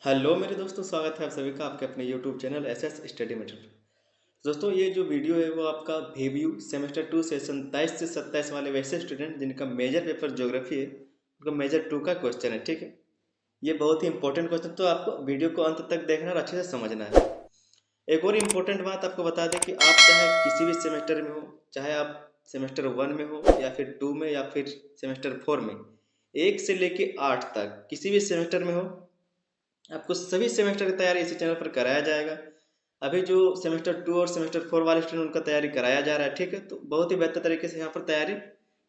Hello मेरे दोस्तों, स्वागत है आप सभी का आपके अपने YouTube channel SS study material. दोस्तों, ये जो वीडियो है वो आपका VBU सेमेस्टर 2 सेशन 23 से 27 वाले वैसे स्टूडेंट जिनका मेजर पेपर ज्योग्राफी है, उनका मेजर 2 का क्वेश्चन है। ठीक है, ये बहुत ही इंपॉर्टेंट क्वेश्चन, तो आपको वीडियो को अंत तक देखना और अच्छे से समझना है। एक और इम्पोर्टेंट बात आपको बता दें कि आप चाहे किसी भी सेमेस्टर में हो, चाहे आप सेमेस्टर 1 में हो या फिर 2 में या फिर सेमेस्टर 4 में, 1 से लेके 8 तक किसी भी सेमेस्टर में हो, आपको सभी सेमेस्टर की तैयारी इसी चैनल पर कराया जाएगा। अभी जो सेमेस्टर 2 और सेमेस्टर 4 वाले स्टूडेंट उनका तैयारी कराया जा रहा है। ठीक है, तो बहुत ही बेहतर तरीके से यहाँ पर तैयारी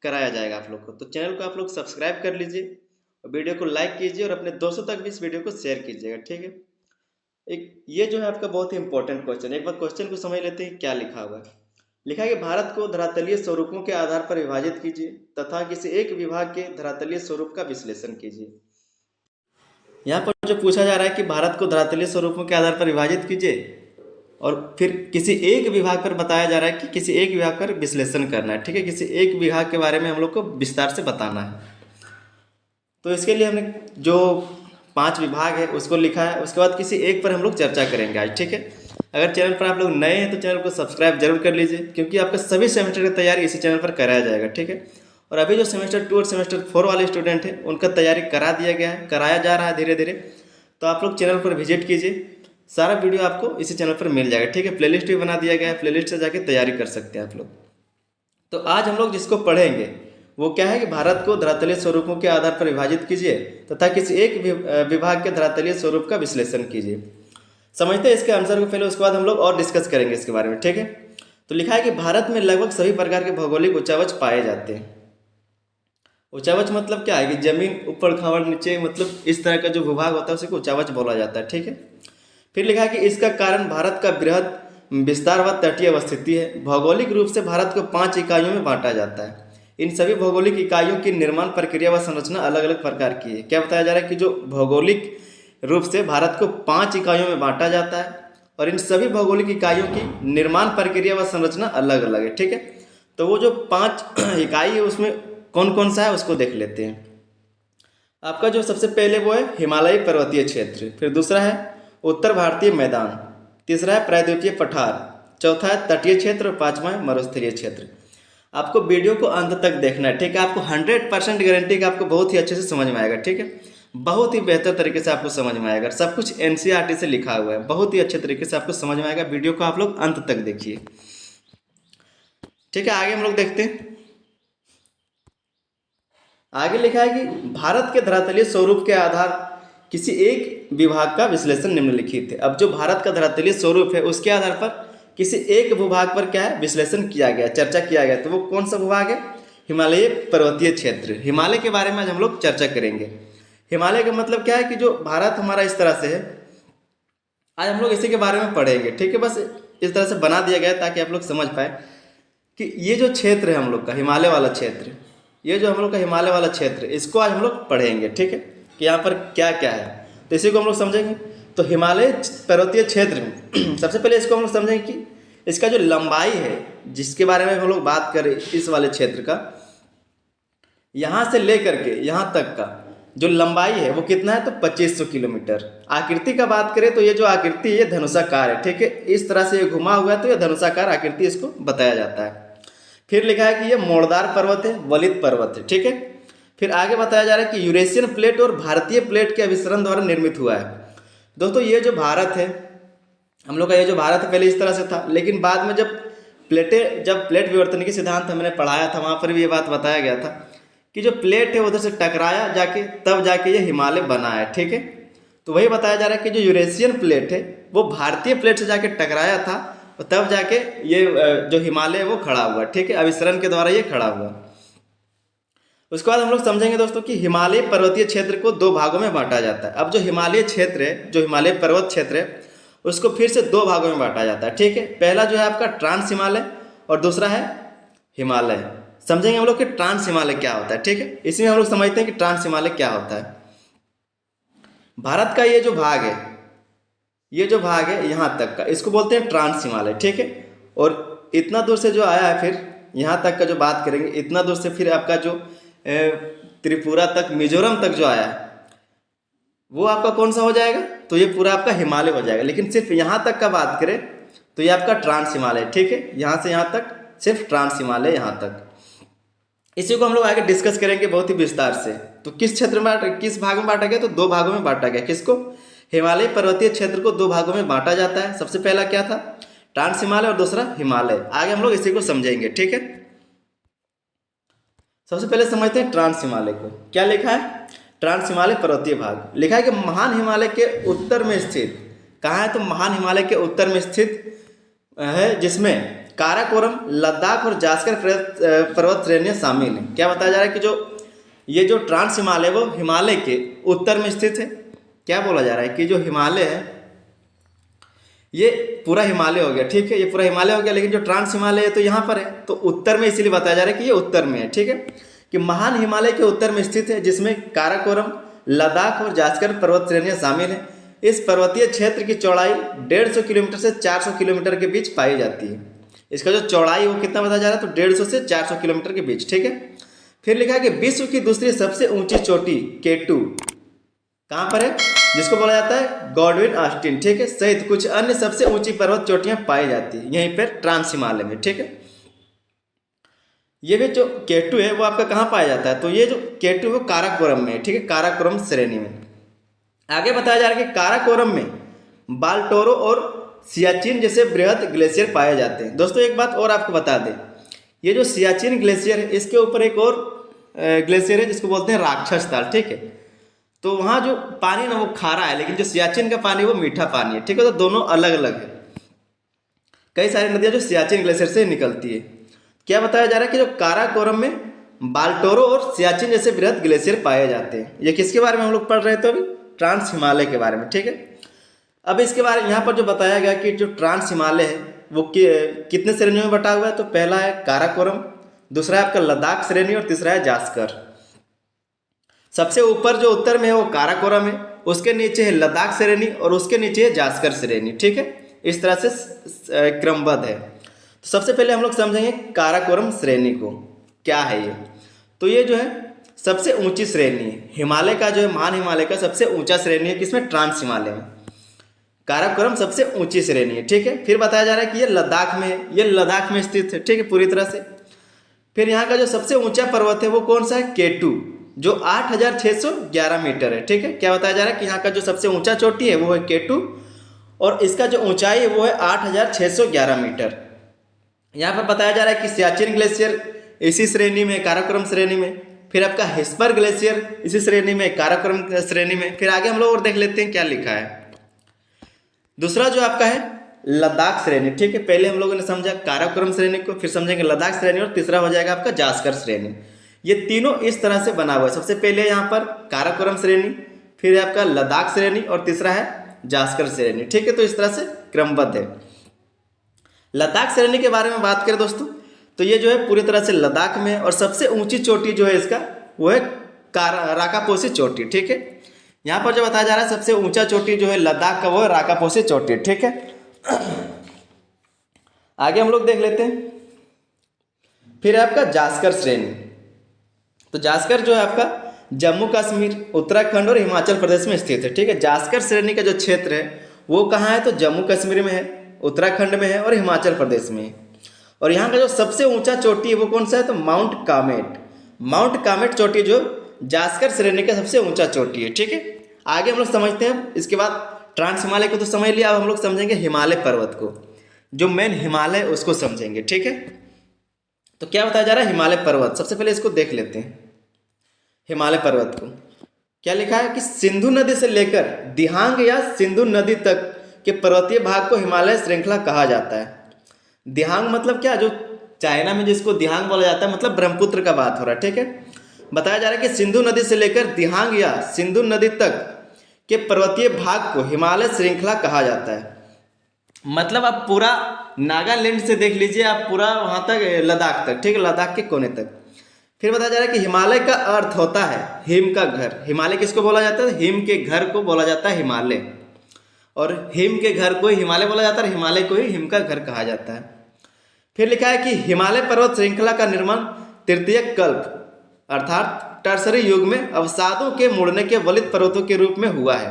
कराया जाएगा आप लोग को। तो चैनल को आप लोग सब्सक्राइब कर लीजिए और वीडियो को लाइक कीजिए और अपने दोस्तों तक भी इस वीडियो को शेयर कीजिएगा। ठीक है, एक ये जो है आपका बहुत ही इंपॉर्टेंट क्वेश्चन है। एक बार क्वेश्चन को समझ लेते हैं क्या लिखा हुआ है। लिखा है कि भारत को धरातलीय स्वरूपों के आधार पर विभाजित कीजिए तथा किसी एक विभाग के धरातलीय स्वरूप का विश्लेषण कीजिए। यहाँ पर जो पूछा जा रहा है कि भारत को धरातलीय स्वरूपों के आधार पर विभाजित कीजिए और फिर किसी एक विभाग पर बताया जा रहा है कि किसी एक विभाग पर विश्लेषण करना है। ठीक है, किसी एक विभाग के बारे में हम लोग को विस्तार से बताना है। तो इसके लिए हमने जो 5 विभाग है उसको लिखा है, उसके बाद किसी एक पर हम लोग चर्चा करेंगे आज। ठीक है, अगर चैनल पर आप लोग नए हैं तो चैनल को सब्सक्राइब जरूर कर लीजिए, क्योंकि आपका सभी सेमेस्टर की तैयारी इसी चैनल पर कराया जाएगा। ठीक है, और अभी जो सेमेस्टर 2 और सेमेस्टर 4 वाले स्टूडेंट हैं उनका तैयारी करा दिया गया है, कराया जा रहा है धीरे धीरे। तो आप लोग चैनल पर विजिट कीजिए, सारा वीडियो आपको इसी चैनल पर मिल जाएगा। ठीक है, प्लेलिस्ट भी बना दिया गया है, प्लेलिस्ट से जाके तैयारी कर सकते हैं आप लोग। तो आज हम लोग जिसको पढ़ेंगे वो क्या है कि भारत को धरातलीय स्वरूपों के आधार पर विभाजित कीजिए तथा किसी एक विभाग के धरातलीय स्वरूप का विश्लेषण कीजिए। समझते हैं इसके आंसर को पहले, उसके बाद हम लोग और डिस्कस करेंगे इसके बारे में। ठीक है, तो लिखा है कि भारत में लगभग सभी प्रकार के भौगोलिक उच्चावच पाए जाते हैं। उच्चावच मतलब क्या है कि जमीन ऊपर खावर नीचे, मतलब इस तरह का जो भूभाग होता है उसी को उच्चावच बोला जाता है। ठीक है, फिर लिखा है कि इसका कारण भारत का बृहद विस्तार व तटीय अवस्थिति है। भौगोलिक रूप से भारत को 5 इकाइयों में बांटा जाता है। इन सभी भौगोलिक इकाइयों की निर्माण प्रक्रिया व संरचना अलग अलग प्रकार की है। क्या बताया जा रहा है कि जो भौगोलिक रूप से भारत को 5 इकाइयों में बांटा जाता है और इन सभी भौगोलिक इकाइयों की निर्माण प्रक्रिया व संरचना अलग अलग है। ठीक है, तो वो जो 5 इकाई है उसमें कौन कौन सा है उसको देख लेते हैं। आपका जो सबसे पहले वो है हिमालयी पर्वतीय क्षेत्र, फिर दूसरा है उत्तर भारतीय मैदान, तीसरा है प्रायद्वीपीय पठार, चौथा है तटीय क्षेत्र और पांचवा है मरुस्थलीय क्षेत्र। आपको वीडियो को अंत तक देखना है। ठीक है, आपको 100% गारंटी कि आपको बहुत ही अच्छे से समझ में आएगा। ठीक है, बहुत ही बेहतर तरीके से आपको समझ में आएगा। सब कुछ NCERT से लिखा हुआ है, बहुत ही अच्छे तरीके से आपको समझ में आएगा। वीडियो को आप लोग अंत तक देखिए। ठीक है, आगे हम लोग देखते हैं। आगे लिखा है कि भारत के धरातलीय स्वरूप के आधार किसी एक विभाग का विश्लेषण निम्नलिखित है। अब जो भारत का धरातलीय स्वरूप है उसके आधार पर किसी एक भूभाग पर क्या है विश्लेषण किया गया, चर्चा किया गया। तो वो कौन सा भूभाग है? हिमालयी पर्वतीय क्षेत्र। हिमालय के बारे में आज हम लोग चर्चा करेंगे। हिमालय का मतलब क्या है कि जो भारत हमारा इस तरह से है, आज हम लोग इसी के बारे में पढ़ेंगे। ठीक है, बस इस तरह से बना दिया गया ताकि आप लोग समझ पाए कि ये जो क्षेत्र है हम लोग का हिमालय वाला क्षेत्र, ये जो हम लोग का हिमालय वाला क्षेत्र, इसको आज हम लोग पढ़ेंगे। ठीक है, कि यहाँ पर क्या क्या है, तो इसी को हम लोग समझेंगे। तो हिमालय पर्वतीय क्षेत्र में सबसे पहले इसको हम लोग समझेंगे कि इसका जो लंबाई है, जिसके बारे में हम लोग बात करें इस वाले क्षेत्र का, यहाँ से लेकर के यहाँ तक का जो लंबाई है वो कितना है? तो 2500 किलोमीटर। आकृति का बात करें तो ये जो आकृति है ये धनुषाकार है। ठीक है, इस तरह से ये घुमा हुआ है तो ये धनुषाकार आकृति इसको बताया जाता है। फिर लिखा है कि ये मोड़दार पर्वत है, वलित पर्वत है। ठीक है, फिर आगे बताया जा रहा है कि यूरेशियन प्लेट और भारतीय प्लेट के अभिसरण द्वारा निर्मित हुआ है। दोस्तों, ये जो भारत है हम लोग का, ये जो भारत है पहले इस तरह से था, लेकिन बाद में जब प्लेट विवर्तनिकी सिद्धांत हमने पढ़ाया था वहाँ पर भी ये बात बताया गया था कि जो प्लेट है उधर से टकराया जाके, तब जाके ये हिमालय बना है। ठीक है, तो वही बताया जा रहा है कि जो यूरेशियन प्लेट है वो भारतीय प्लेट से जाके टकराया था और तब जाके ये जो हिमालय है वो खड़ा हुआ। ठीक है, अभिसरण के द्वारा ये खड़ा हुआ। उसके बाद हम लोग समझेंगे दोस्तों कि हिमालय पर्वतीय क्षेत्र को 2 भागों में बांटा जाता है। अब जो हिमालय क्षेत्र है, जो हिमालय पर्वत क्षेत्र है, उसको फिर से 2 भागों में बांटा जाता है। ठीक है, पहला जो है आपका ट्रांस हिमालय और दूसरा है हिमालय। समझेंगे हम लोग कि ट्रांस हिमालय क्या होता है। ठीक है, इसमें हम लोग समझते हैं कि ट्रांस हिमालय क्या होता है। भारत का ये जो भाग है, ये जो भाग है यहाँ तक का, इसको बोलते हैं ट्रांस हिमालय। ठीक है, और इतना दूर से जो आया है, फिर यहाँ तक का जो बात करेंगे, इतना दूर से फिर आपका जो त्रिपुरा तक, मिजोरम तक जो आया है, वो आपका कौन सा हो जाएगा, तो ये पूरा आपका हिमालय हो जाएगा। लेकिन सिर्फ यहाँ तक का बात करें तो ये आपका ट्रांस हिमालय, ठीक है, यहाँ से यहाँ तक सिर्फ ट्रांस हिमालय यहाँ तक। इसी को हम लोग आगे डिस्कस करेंगे बहुत ही विस्तार से। तो किस क्षेत्र में किस भाग में बांटा गया, तो दो भागों में बांटा गया। किसको, हिमालय पर्वतीय क्षेत्र को दो भागों में बांटा जाता है। सबसे पहला क्या था, ट्रांस हिमालय, और दूसरा हिमालय। आगे हम लोग इसी को समझेंगे, ठीक है। सबसे पहले समझते हैं ट्रांस हिमालय को। क्या लिखा है, ट्रांस हिमालय पर्वतीय भाग लिखा है कि महान हिमालय के उत्तर में स्थित, कहाँ है, तो महान हिमालय के उत्तर में स्थित है, जिसमें काराकोरम, लद्दाख और जास्कर पर्वत श्रेणियाँ शामिल हैं। क्या बताया जा रहा है कि ये जो ट्रांस हिमालय वो हिमालय के उत्तर में स्थित है। क्या बोला जा रहा है कि जो हिमालय है ये पूरा हिमालय हो गया, ठीक है, ये पूरा हिमालय हो गया, लेकिन जो ट्रांस हिमालय है तो यहाँ पर है, तो उत्तर में, इसीलिए बताया जा रहा है कि ये उत्तर में है, ठीक है, कि महान हिमालय के उत्तर में स्थित है, जिसमें काराकोरम, लद्दाख और जास्कर पर्वत श्रेणियाँ शामिल हैं। इस पर्वतीय क्षेत्र की चौड़ाई 150 किलोमीटर से 400 किलोमीटर के बीच पाई जाती है। इसका जो चौड़ाई वो कितना बताया जा रहा है, तो 150 से 400 किलोमीटर के बीच, ठीक है। फिर लिखा है कि विश्व की दूसरी सबसे ऊंची चोटी K2 कहाँ पर है, जिसको बोला जाता है गॉडविन ऑस्टिन, ठीक है, सहित कुछ अन्य सबसे ऊंची पर्वत चोटियां पाई जाती है यहीं पर ट्रांस हिमालय में, ठीक है। ये भी जो K2 है वो आपका कहाँ पाया जाता है, तो ये जो K2 वो काराकोरम में है, ठीक है, काराकोरम श्रेणी में। आगे बताया जा रहा है कि काराकोरम में बाल्टोरो और सियाचिन जैसे बृहद ग्लेशियर पाए जाते हैं। दोस्तों एक बात और आपको बता दें, ये जो सियाचिन ग्लेशियर है इसके ऊपर एक और ग्लेशियर है जिसको बोलते हैं राक्षस ताल, ठीक है। तो वहाँ जो पानी ना वो खारा है, लेकिन जो सियाचिन का पानी वो मीठा पानी है, ठीक है, तो दोनों अलग अलग है। कई सारी नदियाँ जो सियाचिन ग्लेशियर से निकलती है। क्या बताया जा रहा है कि जो काराकोरम में बाल्टोरो और सियाचिन जैसे बृहद ग्लेशियर पाए जाते हैं। ये किसके बारे में हम लोग पढ़ रहे थे अभी, ट्रांस हिमालय के बारे में, ठीक है। अब इसके बारे में यहाँ पर जो बताया गया कि जो ट्रांस हिमालय है वो कितने श्रेणियों में बटा हुआ है, तो पहला है काराकोरम, दूसरा है आपका लद्दाख श्रेणी और तीसरा है जास्कर। सबसे ऊपर जो उत्तर में है वो काराकोरम है, उसके नीचे है लद्दाख श्रेणी और उसके नीचे है जास्कर श्रेणी, ठीक है, इस तरह से क्रमबद्ध है। तो सबसे पहले हम लोग समझेंगे काराकोरम श्रेणी को, क्या है ये। तो ये जो है सबसे ऊंची श्रेणी है हिमालय का, जो है महान हिमालय का सबसे ऊंचा श्रेणी है, किसमें, ट्रांस हिमालय में। काराकोरम सबसे ऊंची श्रेणी है, ठीक है। फिर बताया जा रहा है कि ये लद्दाख में है, ये लद्दाख में स्थित है, ठीक है, पूरी तरह से। फिर यहाँ का जो सबसे ऊंचा पर्वत है वो कौन सा है, K2, जो 8611 मीटर है, ठीक है। क्या बताया जा रहा है कि यहाँ का जो सबसे ऊंचा चोटी है वो है K2 और इसका जो ऊंचाई है वो है 8611 मीटर। यहाँ पर बताया जा रहा है कि सियाचिन ग्लेशियर इसी श्रेणी में, काराकोरम श्रेणी में। फिर आपका हिस्पर ग्लेशियर इसी श्रेणी में, काराकोरम श्रेणी में। फिर आगे हम लोग और देख लेते हैं क्या लिखा है। दूसरा जो आपका है लद्दाख श्रेणी, ठीक है, पहले हम लोगों ने समझा काराकोरम श्रेणी को, फिर समझेंगे लद्दाख श्रेणी और तीसरा हो जाएगा आपका जास्कर श्रेणी। ये तीनों इस तरह से बना हुआ है। सबसे पहले यहाँ पर काराकोरम श्रेणी, फिर आपका लद्दाख श्रेणी और तीसरा है जास्कर श्रेणी, ठीक है, तो इस तरह से क्रमबद्ध है। लद्दाख श्रेणी के बारे में बात करें दोस्तों, तो ये जो है पूरी तरह से लद्दाख में है और सबसे ऊंची चोटी जो है इसका वो है राकापोसी चोटी, ठीक है। यहाँ पर जो बताया जा रहा है सबसे ऊंचा चोटी जो है लद्दाख का वो है राकापोसी चोटी, ठीक है। आगे हम लोग देख लेते हैं। फिर आपका जास्कर श्रेणी, तो जास्कर जो है आपका जम्मू कश्मीर, उत्तराखंड और हिमाचल प्रदेश में स्थित है, ठीक है। जास्कर श्रेणी का जो क्षेत्र है वो कहाँ है, तो जम्मू कश्मीर में है, उत्तराखंड में है और हिमाचल प्रदेश में है। और यहाँ का जो सबसे ऊंचा चोटी है वो कौन सा है, तो माउंट कामेट। माउंट कामेट चोटी जो जास्कर श्रेणी का सबसे ऊंचा चोटी है, ठीक है। आगे हम लोग समझते हैं। इसके बाद ट्रांस हिमालय को तो समझ लिया, अब हम लोग समझेंगे हिमालय पर्वत को, जो मेन हिमालय उसको समझेंगे, ठीक है। तो क्या बताया जा रहा है हिमालय पर्वत, सबसे पहले इसको देख लेते हैं। हिमालय पर्वत को क्या लिखा है कि सिंधु नदी से लेकर दिहांग या सिंधु नदी तक के पर्वतीय भाग को हिमालय श्रृंखला कहा जाता है। दिहांग मतलब क्या, जो चाइना में जिसको दिहांग बोला जाता है, मतलब ब्रह्मपुत्र का बात हो रहा है, ठीक है। बताया जा रहा है कि सिंधु नदी से लेकर दिहांग या सिंधु नदी तक के पर्वतीय भाग को हिमालय श्रृंखला कहा जाता है। मतलब आप पूरा नागालैंड से देख लीजिए, आप पूरा वहाँ तक लद्दाख तक, ठीक है, लद्दाख के कोने तक। फिर बताया जा रहा है कि हिमालय का अर्थ होता है हिम का घर। हिमालय किसको बोला जाता है, हिम के घर को बोला जाता है हिमालय, और हिम के घर को ही हिमालय बोला जाता है, हिमालय को ही हिम का घर कहा जाता है। फिर लिखा है कि हिमालय पर्वत श्रृंखला का निर्माण तृतीय कल्प अर्थात टर्सरी युग में अवसादों के मुड़ने के वलित पर्वतों के रूप में हुआ है।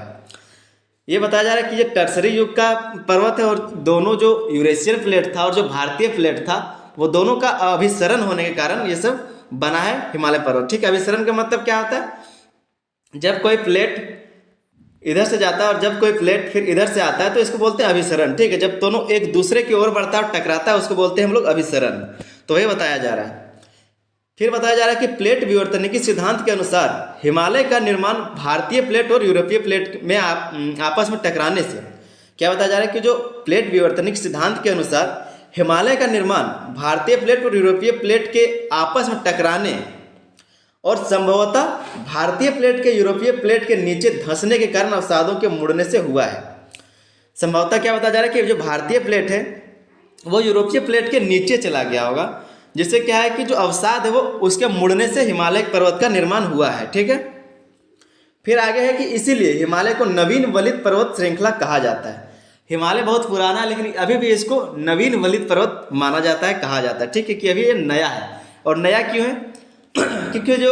ये बताया जा रहा है कि ये टर्सरी युग का पर्वत है और दोनों जो यूरेशियन प्लेट था और जो भारतीय प्लेट था वो दोनों का अभिसरण होने के कारण ये सब बना है हिमालय पर्वत। ठीक है, अभिसरण का मतलब क्या होता है? जब कोई प्लेट इधर से जाता है और जब कोई प्लेट फिर इधर से आता है तो इसको बोलते हैं अभिसरण। ठीक है, जब दोनों एक दूसरे की ओर बढ़ता है और टकराता है उसको बोलते हैं हम लोग अभिसरण। तो ये बताया जा रहा है। फिर बताया जा रहा है कि प्लेट विवर्तनिकी सिद्धांत के अनुसार हिमालय का निर्माण भारतीय प्लेट और यूरोपीय प्लेट में आपस में टकराने से, क्या बताया जा रहा है कि जो प्लेट विवर्तनिक सिद्धांत के अनुसार हिमालय का निर्माण भारतीय प्लेट और यूरोपीय प्लेट के आपस में टकराने और संभवतः भारतीय प्लेट के यूरोपीय प्लेट के नीचे धंसने के कारण अवसादों के मुड़ने से हुआ है। संभवतः क्या बताया जा रहा है कि जो भारतीय प्लेट है वो यूरोपीय प्लेट के नीचे चला गया होगा, जिससे क्या है कि जो अवसाद है वो उसके मुड़ने से हिमालय पर्वत का निर्माण हुआ है। ठीक है, फिर आगे है कि इसीलिए हिमालय को नवीन वलित पर्वत श्रृंखला कहा जाता है। हिमालय बहुत पुराना है लेकिन अभी भी इसको नवीन वलित पर्वत माना जाता है, कहा जाता है। ठीक है, कि अभी ये नया है। और नया क्यों है? क्योंकि जो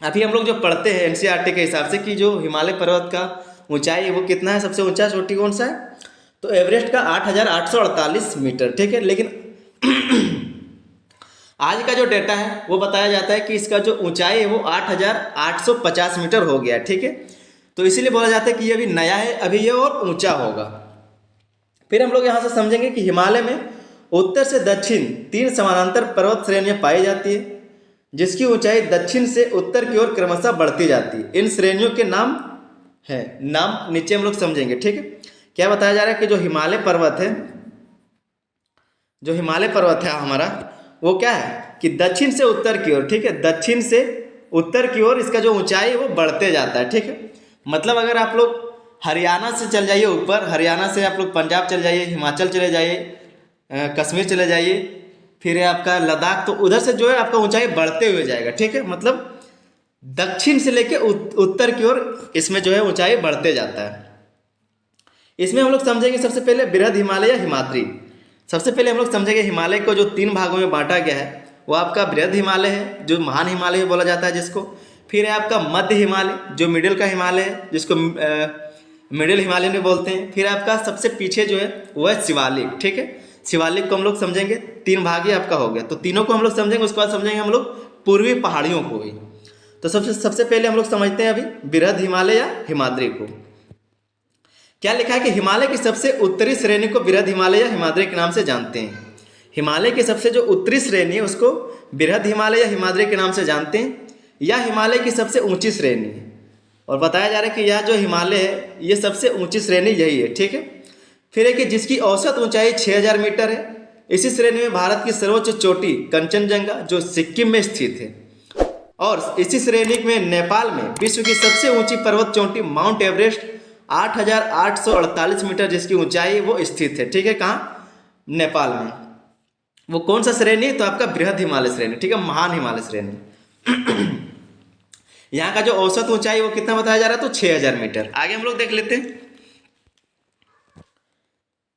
अभी हम लोग जो पढ़ते हैं एनसीईआरटी के हिसाब से कि जो हिमालय पर्वत का ऊंचाई वो कितना है, सबसे ऊंचा चोटी कौन सा है? तो एवरेस्ट का 8,848 मीटर। ठीक है, लेकिन आज का जो डेटा है वो बताया जाता है कि इसका जो ऊंचाई है वो 8,850 मीटर हो गया। ठीक है, तो इसीलिए बोला जाता है कि ये अभी नया है, अभी ये और ऊंचा होगा। फिर हम लोग यहाँ से समझेंगे कि हिमालय में उत्तर से दक्षिण 3 समानांतर पर्वत श्रेणियाँ पाई जाती है, जिसकी ऊंचाई दक्षिण से उत्तर की ओर क्रमशः बढ़ती जाती है। इन श्रेणियों के नाम है, नाम नीचे हम लोग समझेंगे। ठीक है, क्या बताया जा रहा है कि जो हिमालय पर्वत है, जो हिमालय पर्वत है हमारा, वो क्या है कि दक्षिण से उत्तर की ओर, ठीक है, दक्षिण से उत्तर की ओर इसका जो ऊंचाई है वो बढ़ते जाता है। ठीक है, मतलब अगर आप लोग हरियाणा से चल जाइए ऊपर, हरियाणा से आप लोग पंजाब चले जाइए, हिमाचल चले जाइए, कश्मीर चले जाइए, फिर है आपका लद्दाख, तो उधर से जो है आपका ऊंचाई बढ़ते हुए जाएगा। ठीक है, मतलब दक्षिण से लेके उत्तर की ओर इसमें जो है ऊंचाई बढ़ते जाता है। इसमें हम लोग समझेंगे सबसे पहले बृहद हिमालय या हिमाद्री। सबसे पहले हम लोग समझेंगे हिमालय को जो 3 भागों में बांटा गया है वो आपका बृहद हिमालय है, जो महान हिमालय बोला जाता है जिसको। फिर है आपका मध्य हिमालय, जो मिडिल का हिमालय है, जिसको मिडिल हिमालय में बोलते हैं। फिर आपका सबसे पीछे जो है वो है शिवालिक। ठीक है, शिवालिक को हम लोग समझेंगे, 3 भाग ही आपका हो गया, तो तीनों को हम लोग समझेंगे। उसके बाद समझेंगे हम लोग पूर्वी पहाड़ियों को भी। तो सबसे पहले हम लोग समझते हैं अभी बृहद हिमालय या हिमाद्री को। क्या लिखा है कि हिमालय की सबसे उत्तरी श्रेणी को बृहद हिमालय या हिमाद्री के नाम से जानते हैं। हिमालय की सबसे जो उत्तरी श्रेणी है उसको बृहद हिमालय या हिमाद्री के नाम से जानते हैं, या हिमालय की सबसे ऊंची श्रेणी है। और बताया जा रहा है कि यह जो हिमालय है ये सबसे ऊंची श्रेणी यही है। ठीक है, फिर है कि जिसकी औसत ऊंचाई 6,000 मीटर है। इसी श्रेणी में भारत की सर्वोच्च चोटी कंचनजंगा जो सिक्किम में स्थित है, और इसी श्रेणी में नेपाल में विश्व की सबसे ऊंची पर्वत चोटी माउंट एवरेस्ट 8,848 मीटर जिसकी ऊंचाई वो स्थित है। ठीक है, कहाँ? नेपाल में। वो कौन सा श्रेणी? तो आपका बृहद हिमालय श्रेणी। ठीक है, महान हिमालय श्रेणी। यहाँ का जो औसत ऊंचाई वो कितना बताया जा रहा है? तो 6,000 मीटर। आगे हम लोग देख लेते हैं।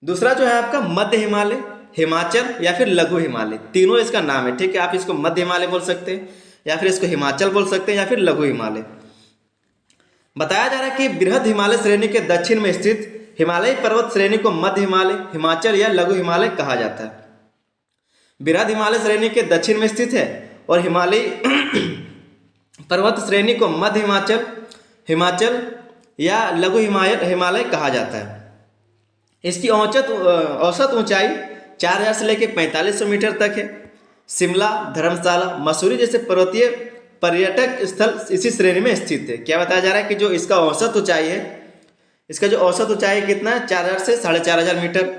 दूसरा जो है आपका मध्य हिमालय, हिमाचल या फिर लघु हिमालय, तीनों इसका नाम है। ठीक है, आप इसको मध्य हिमालय बोल सकते हैं, या फिर इसको हिमाचल बोल सकते हैं, या फिर लघु हिमालय। बताया जा रहा है कि बृहद हिमालय श्रेणी के दक्षिण में स्थित हिमालयी पर्वत श्रेणी को मध्य हिमालय, हिमाचल या लघु हिमालय कहा जाता है। बृहद हिमालय श्रेणी के दक्षिण में स्थित है और हिमालयी पर्वत श्रेणी को मध्य हिमाचल, हिमाचल या लघु हिमालय कहा जाता है। इसकी औसत ऊंचाई 4,000 से लेकर 4,500 मीटर तक है। शिमला, धर्मशाला, मसूरी जैसे पर्वतीय पर्यटक स्थल इसी श्रेणी में स्थित है। क्या बताया जा रहा है कि जो इसका औसत ऊंचाई है, इसका जो औसत ऊंचाई कितना है? 4,000 से 4,500 मीटर।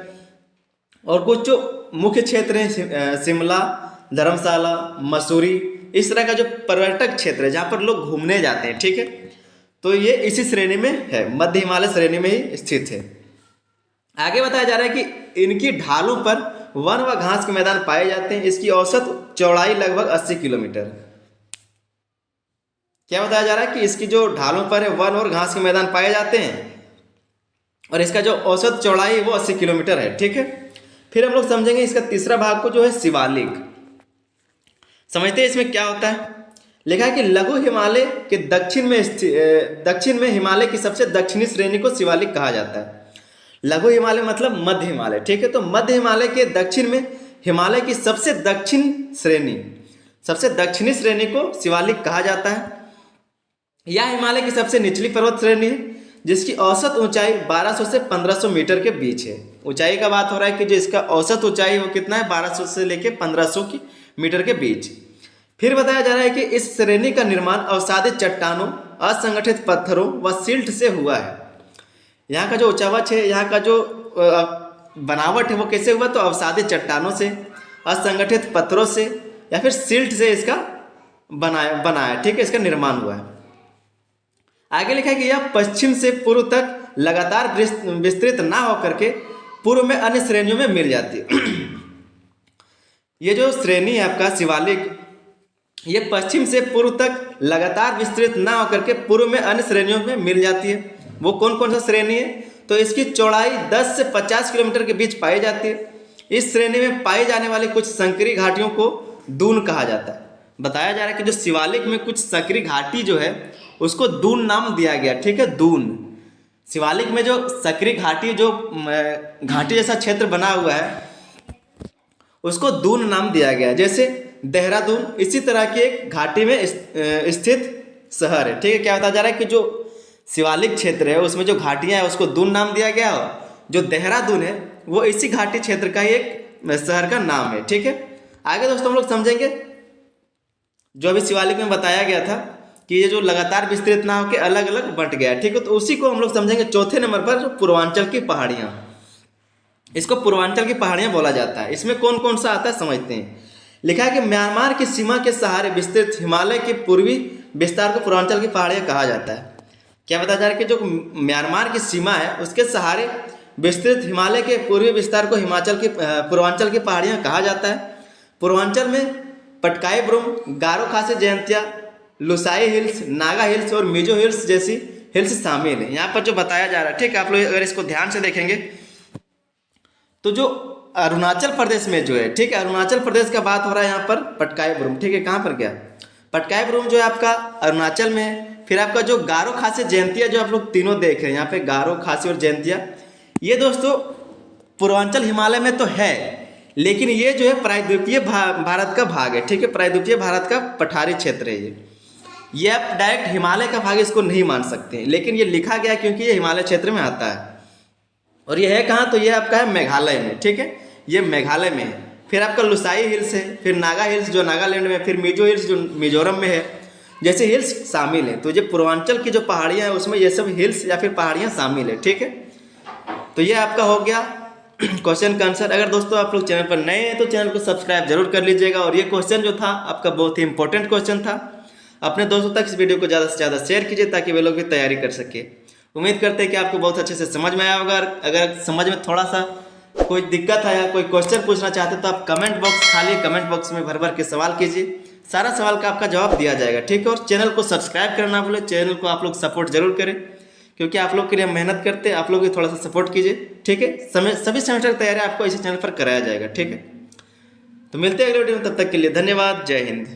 और कुछ जो मुख्य क्षेत्र हैं शिमला, धर्मशाला, मसूरी, इस तरह का जो पर्यटक क्षेत्र है जहाँ पर लोग घूमने जाते हैं। ठीक है, तो ये इसी श्रेणी में है, मध्य हिमालय श्रेणी में ही स्थित है। आगे बताया जा रहा है कि इनकी ढालों पर वन व घास के मैदान पाए जाते हैं। इसकी औसत चौड़ाई लगभग 80 किलोमीटर। क्या बताया जा रहा है कि इसकी जो ढालों पर है वन और घास के मैदान पाए जाते हैं, और इसका जो औसत चौड़ाई है वो 80 किलोमीटर है। ठीक है, फिर हम लोग समझेंगे इसका तीसरा भाग को जो है शिवालिक। समझते हैं इसमें क्या होता है? लिखा है कि लघु हिमालय के दक्षिण में हिमालय की सबसे दक्षिणी श्रेणी को शिवालिक कहा जाता है। लघु हिमालय मतलब मध्य हिमालय, ठीक है। तो मध्य हिमालय के दक्षिण में हिमालय की सबसे दक्षिणी श्रेणी को शिवालिक कहा जाता है। यह हिमालय की सबसे निचली पर्वत श्रेणी है जिसकी औसत ऊंचाई 1200 से 1500 मीटर के बीच है। ऊंचाई का बात हो रहा है कि जो इसका औसत ऊंचाई वो कितना है, 1200 से लेकर 1500 मीटर के बीच। फिर बताया जा रहा है कि इस श्रेणी का निर्माण अवसादित चट्टानों, असंगठित पत्थरों व सिल्ट से हुआ है। यहाँ का जो ऊंचावच है, यहाँ का जो बनावट है वो कैसे हुआ, तो अवसादित चट्टानों से, असंगठित पत्थरों से या फिर सिल्ट से इसका बनाया, ठीक है, इसका निर्माण हुआ है। आगे लिखा है कि यह पश्चिम से पूर्व तक लगातार विस्तृत ना होकर के पूर्व में अन्य श्रेणियों में मिल जाती है। ये जो श्रेणी है आपका शिवालिक, ये पश्चिम से पूर्व तक लगातार विस्तृत ना होकर के पूर्व में अन्य श्रेणियों में मिल जाती है। वो कौन कौन सा श्रेणी है, तो इसकी चौड़ाई 10 से 50 किलोमीटर के बीच पाई जाती है। इस श्रेणी में पाई जाने वाली कुछ संकरी घाटियों को दून कहा जाता है। बताया जा रहा है कि जो शिवालिक में कुछ संकरी घाटी जो है उसको दून नाम दिया गया, ठीक है, दून। शिवालिक में जो संकरी घाटी, जो घाटी जैसा क्षेत्र बना हुआ है उसको दून नाम दिया गया। जैसे देहरादून इसी तरह की एक घाटी में स्थित शहर है, ठीक है। क्या बताया जा रहा है कि जो शिवालिक क्षेत्र है उसमें जो घाटियां हैं उसको दून नाम दिया गया, जो देहरादून है वो इसी घाटी क्षेत्र का एक शहर का नाम है, ठीक है। आगे दोस्तों हम लोग समझेंगे जो अभी शिवालिक में बताया गया था कि ये जो लगातार विस्तृत ना होकर अलग अलग बंट गया, ठीक है। तो उसी को हम लोग समझेंगे चौथे नंबर पर, जो पूर्वांचल की पहाड़ियाँ। इसको पूर्वांचल की पहाड़ियाँ बोला जाता है। इसमें कौन कौन सा आता है समझते हैं। लिखा है कि म्यांमार की सीमा के सहारे विस्तृत हिमालय के पूर्वी विस्तार को पूर्वांचल की पहाड़ियाँ कहा जाता है। क्या बताया जा रहा है कि जो म्यांमार की सीमा है उसके सहारे विस्तृत हिमालय के पूर्वी विस्तार को पूर्वांचल की पहाड़ियाँ कहा जाता है। पूर्वांचल में पटकाई ब्रूम, गारो खासी जयंतिया, लुसाई हिल्स, नागा हिल्स और मिजो हिल्स जैसी हिल्स शामिल है। यहाँ पर जो बताया जा रहा है, ठीक है, आप लोग अगर इसको ध्यान से देखेंगे तो जो अरुणाचल प्रदेश में जो है, ठीक है, अरुणाचल प्रदेश का बात हो रहा है यहाँ पर पटकाई ब्रूम, ठीक है। कहाँ पर गया पटकाई ब्रूम, जो है आपका अरुणाचल में है। फिर आपका जो गारो खासी जयंतिया, जो आप लोग तीनों देख रहे हैं यहाँ पे, गारो खासी और जयंतिया, ये दोस्तों पूर्वांचल हिमालय में तो है, लेकिन ये जो है प्रायद्वीपीय भारत का भाग है, ठीक है। प्रायद्वीपीय भारत का पठारी क्षेत्र है ये आप डायरेक्ट हिमालय का भाग इसको नहीं मान सकते, लेकिन ये लिखा गया क्योंकि ये हिमालय क्षेत्र में आता है। और ये है कहाँ, तो ये आपका है मेघालय में, ठीक है, ये मेघालय में है। फिर आपका लुसाई हिल्स है, फिर नागा हिल्स जो नागालैंड में, फिर मिजो हिल्स जो मिजोरम में है, जैसे हिल्स शामिल है। तो ये पूर्वांचल की जो पहाड़ियाँ हैं उसमें ये सब हिल्स या फिर पहाड़ियाँ शामिल है, ठीक है। तो ये आपका हो गया क्वेश्चन का आंसर। अगर दोस्तों आप लोग चैनल पर नए हैं तो चैनल को सब्सक्राइब जरूर कर लीजिएगा। और ये क्वेश्चन जो था आपका बहुत ही इंपॉर्टेंट क्वेश्चन था। अपने दोस्तों तक इस वीडियो को ज़्यादा से ज़्यादा शेयर कीजिए ताकि वे लोग भी तैयारी कर सके। उम्मीद करते हैं कि आपको बहुत अच्छे से समझ में आया होगा। अगर समझ में थोड़ा सा कोई दिक्कत है या कोई क्वेश्चन पूछना चाहते हैं तो आप कमेंट बॉक्स, खाली कमेंट बॉक्स में भर भर के सवाल कीजिए, सारा सवाल का आपका जवाब दिया जाएगा, ठीक है। और चैनल को सब्सक्राइब करना ना भूलें, चैनल को आप लोग सपोर्ट जरूर करें क्योंकि आप लोग के लिए हम मेहनत करते हैं। आप लोग भी थोड़ा सा सपोर्ट कीजिए, ठीक है। सभी सेमेस्टर की तैयारी आपको इसी चैनल पर कराया जाएगा, ठीक है। तो मिलते हैं अगले वीडियो में, तब तक के लिए धन्यवाद। जय हिंद।